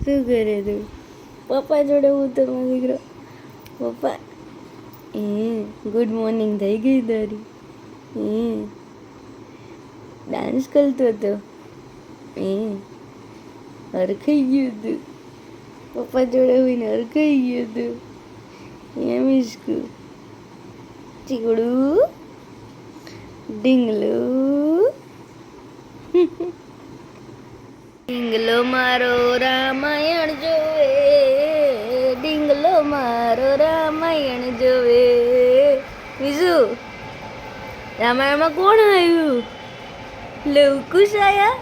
શું કરે તું? પપ્પા જોડે હું તો મારો દીકરો. પપ્પા ગુડ મોર્નિંગ થઈ ગઈ તારી. ડાન્સ કરતો હતો. હરખાઈ ગયું હતું. પપ્પા જોડે હોઈને હરખાઈ ગયું હતું. એમ ઇસકુ ચીકડું ડીંગલું. ડીંગલો મારો રામાયણ જોવે, ડીંગલો મારો રામાયણ જોવે. બીજું રામાયણમાં કોણ આવ્યું? લવકુશ આયા?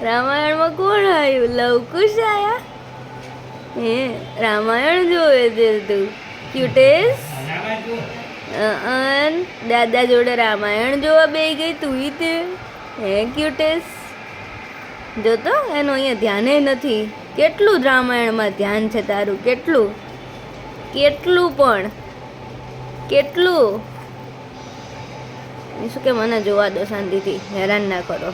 રામાયણમાં કોણ આવ્યું? લવકુશ આયા? રામાયણ જોવે છે તું? ક્યુટેસ દાદા જોડે રામાયણ જોવા બે ગઈ તું તે? ક્યુટેસ જોતો એનું અહીંયા ધ્યાને નથી. કેટલું રામાયણમાં ધ્યાન છે તારું? કેટલું કેટલું પણ કેટલું? શું કે મને જોવા દો શાંતિથી, હેરાન ના કરો.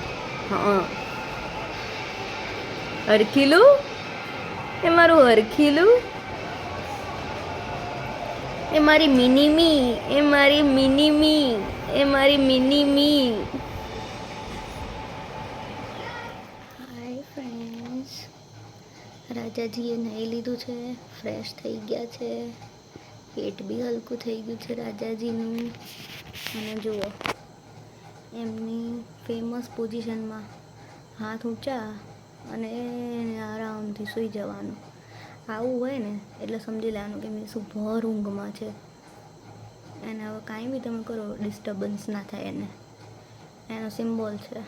હરખીલું એ મારું હરખીલું, એ મારી મિનીમી, એ મારી મિનીમી, એ મારી મિનીમી. હાય ફ્રેન્ડ્સ, રાજાજીએ નાહી લીધું છે, ફ્રેશ થઈ ગયા છે, પેટ બી હલકું થઈ ગયું છે રાજાજીનું. અને જુઓ એમની ફેમસ પોઝિશનમાં હાથ ઊંચા અને આરામથી સૂઈ જવાનું. આવું હોય ને એટલે સમજી લેવાનું કે મીસુ ભર ઊંઘમાં છે. એને હવે કાંઈ બી તમે કરો ડિસ્ટર્બન્સ ના થાય. એનો સિમ્બોલ છે.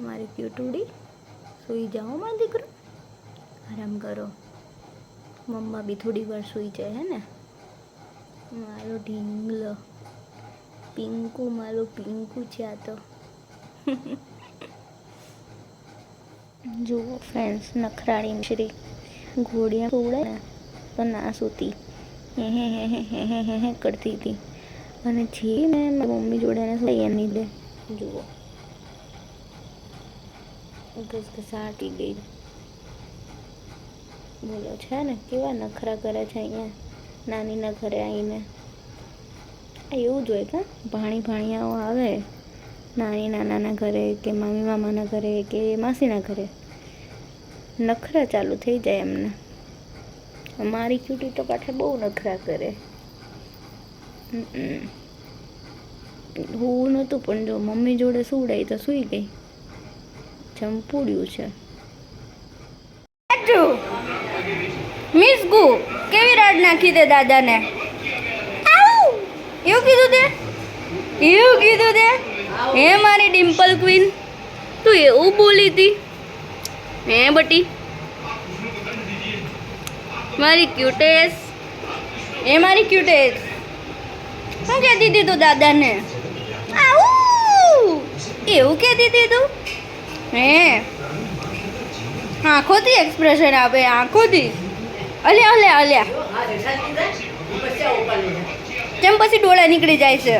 મારી ક્યુટુડી સૂઈ જાઓ મારો દીકરો, આરામ કરો. મમ્મા બી થોડી વાર સૂઈ જાય હે ને. મારો ઢીંગલો પિંકુ, મારું પિંકુ છે આ તો. જુઓ ફ્રેન્ડ્સ, નખરાળી મિશ્રી ઘોડિયા ઉડાય ને તો ના સૂતી, હે કરતી હતી. અને જે મેં મારી મમ્મી જોડે એને સુઈ એની લે જુઓ ઘસઘસાટી ગઈ. બોલો છે ને કેવા નખરા કરે છે અહીંયા નાનીના ઘરે આવીને. એવું જ હોય કાં ભાણિયાઓ આવે નાની નાનાના ઘરે કે મામી મામાના ઘરે કે માસીના ઘરે, નખરા ચાલુ થઈ જાય એમને. અમારી ક્યુટી તો પાછા બહુ નખરા કરે. હું નહોતું પણ જો મમ્મી જોડે સુવડાવી તો સૂઈ ગઈ. ચંપુડ્યું છે. મિસ ગુ કેવી રાડ નાખી દે દાદાને. એવું કીધું તે? એવું કીધું તે? હે મારી ડિમ્પલ ક્વીન, તું એવું બોલી હતી? હે બટી મારી ક્યુટેસ, એ મારી ક્યુટેસ શું કહેતી હતી તું દાદાને? આવું એવું કહેતી હતી તું? હે આંખોથી એક્સપ્રેશન આપે, આંખોથી. અલ્યા અલ્યા અલ્યા કેમ પછી ડોળા નીકળી જાય છે?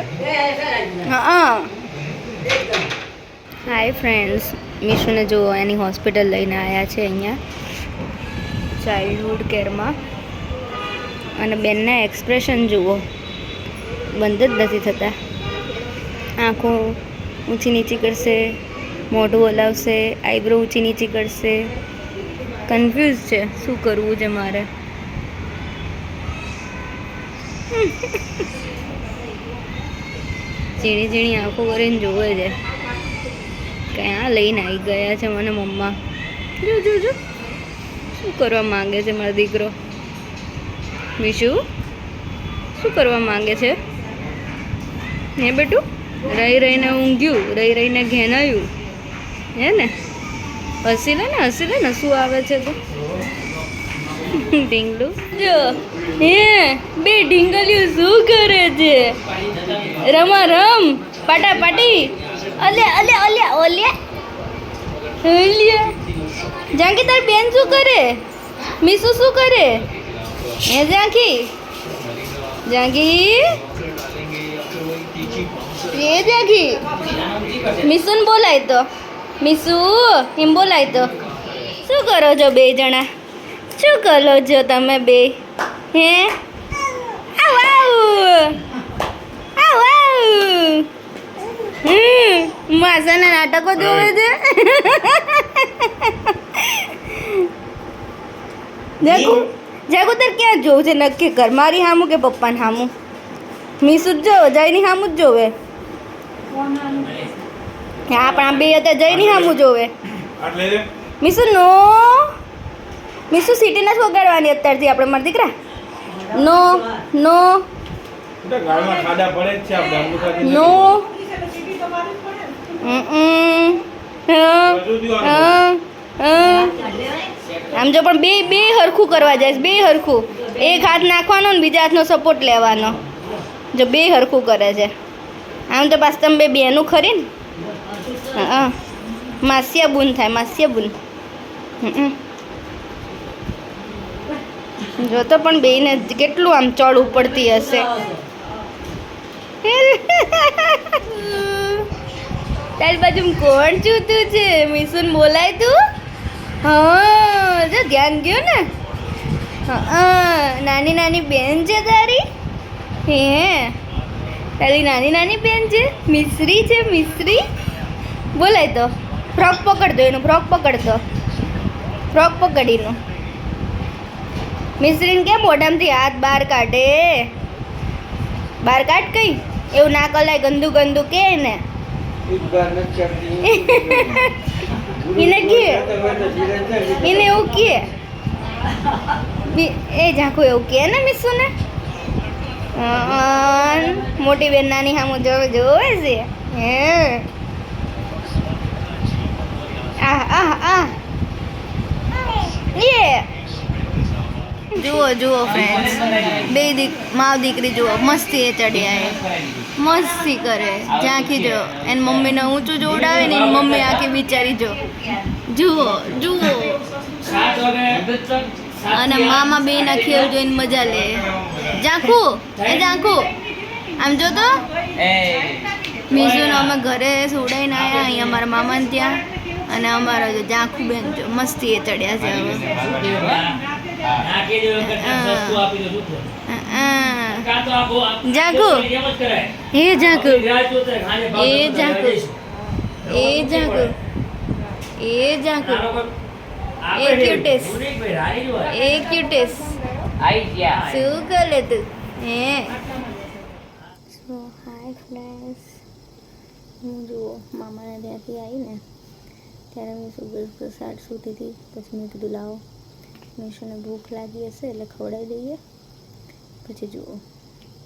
હા. હાય ફ્રેન્ડ્સ, મીશુને જુઓ એની હોસ્પિટલ લઈને આવ્યા છે અહીંયા ચાઇલ્ડહુડ કેરમાં. અને બેનના એક્સપ્રેશન જુઓ, બંધ જ નથી થતા. આંખો ઊંચી નીચી કરશે, મોઢું હલાવશે, આઈબ્રો ઊંચી નીચી કરશે. કન્ફ્યુઝ છે શું કરવું છે મારે. ઝીણી ઝીણી આંખો કરીને જોવે છે. ક્યાં લઈને આવી ગયા છે મને મમ્મા. જો જો જો શું કરવા માંગે છે મારો દીકરો. મીશુ શું કરવા માંગે છે? હે બેટું રહી રહીને ઊંઘ્યું, રહી રહીને ઘેનાયું હે ને. હસી લે ને શું આવે છે તો. ઢીંગલું જો હે બે ઢીંગલિયું શું કરે છે? રમા રમ પાટા પાટી. અલ્યા અલ્યા અલ્યા ઓલ્યા ઓલ્યા. જાંકી તારી બેન શું કરે? મીસુ શું કરે? હે જાંકી જાંકી એ જાંકી મિસુન બોલાય તો મિસુ એમ બોલાય તો શું કરો છો બે જણા શું કરો છો તમે બે હે આવ આવ આવ આવ માસાના નાટકો જોવે છે જાગુ તાર ક્યાં જોવું છે નક્કી કર મારી હામું કે પપ્પાને હામું મીસુ જ જોવે જયની હામું જ જોવે હા પણ આ બે હતા જયની હામું જોવે મીસુ નો મીસુ સિટી નથી વગાડવાની અત્યારથી આપણે મારા દીકરા નો નો નો આમ જો પણ બે હરખું કરવા જાય બે હરખું એક હાથ નાખવાનો ને બીજા હાથનો સપોર્ટ લેવાનો જો બે હરખું કરે છે આમ તો પાછું તમે બેનું ખરી ને હા માસિયા બુન થાય માસિયા બુન જો તો પણ બેને કેટલું આમ ચડ ઉપડતી હશે તારી બાજુ કોણ ચૂતું છે મિસુન બોલાય તું હા જો ધ્યાન ગયું ને હા નાની નાની બેન છે તારી હે તારી નાની નાની બેન છે મિશ્રી છે મિશ્રી બોલાય તો ફ્રોક પકડતો એનું ફ્રોક પકડતો ફ્રોક પકડીનું મિશ્રીને કેમ મોઢામાંથી હાથ બહાર કાઢે બહાર કાઢ કઈ એવું ના કલાય ગંદુ ગંદુ કે ને એને કે એને એવું કે એ ઝાંખું એવું કે ને મિસુ ને મોટી બેન નાની હામું જોવે છે હે જુઓ જુઓ ફ્રેન્ડ્સ બે માવ દીકરી જુઓ મસ્તી એ ચડ્યા એ મસ્તી કરે ઝાંખી જો એની મમ્મીને ઊંચું જોવડાવે ને એની મમ્મી આખી બિચારી જો જુઓ જુઓ અને મામા બે ના ખેલ જોઈને મજા લે ઝાંખું એ ઝાંખું આમ જો તો મીસુને અમે ઘરે સુવડાવીને આવ્યા અહીંયા અમારા મામાને ત્યાં અને અમારા જો ઝાંખું બેન જો મસ્તી એ ચડ્યા છે હવે જાગુ એ જાગુ એ જાગુ એ જાગુ એ જાગુ એ ક્યુટેસ એ ક્યુટેસ શું કરે તું હે સો હાય ફ્રેન્ડ્સ હું જુઓ મામાના ત્યાંથી આવીને ત્યારે મેં સુગર સાઠ સૂતી હતી પછી મેં કીધું લાવો મીશુને ભૂખ લાગી હશે એટલે ખવડાવી દઈએ પછી જુઓ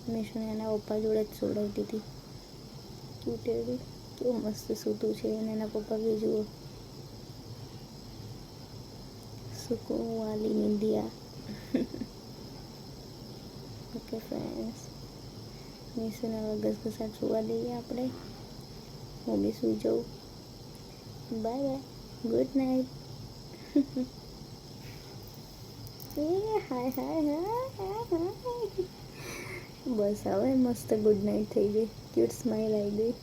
મીશુને એના પપ્પા જોડે જ સોડાવી દીધી ક્યુટેડી કેવું મસ્ત સૂતું છે અને એના પપ્પા બી જુઓ સુકૂન વાલી નિંદિયા ઓકે ફ્રેન્ડ્સ મીશુને હવે ઘસઘસાટ સુવા દઈએ આપણે હું બી સૂઈ જાઉં બાય બાય ગુડ નાઇટ હાય હાય હાય બસ હવે મસ્ત ગુડ નાઇટ થઈ ગઈ ક્યુટ સ્માઈલ આવી ગઈ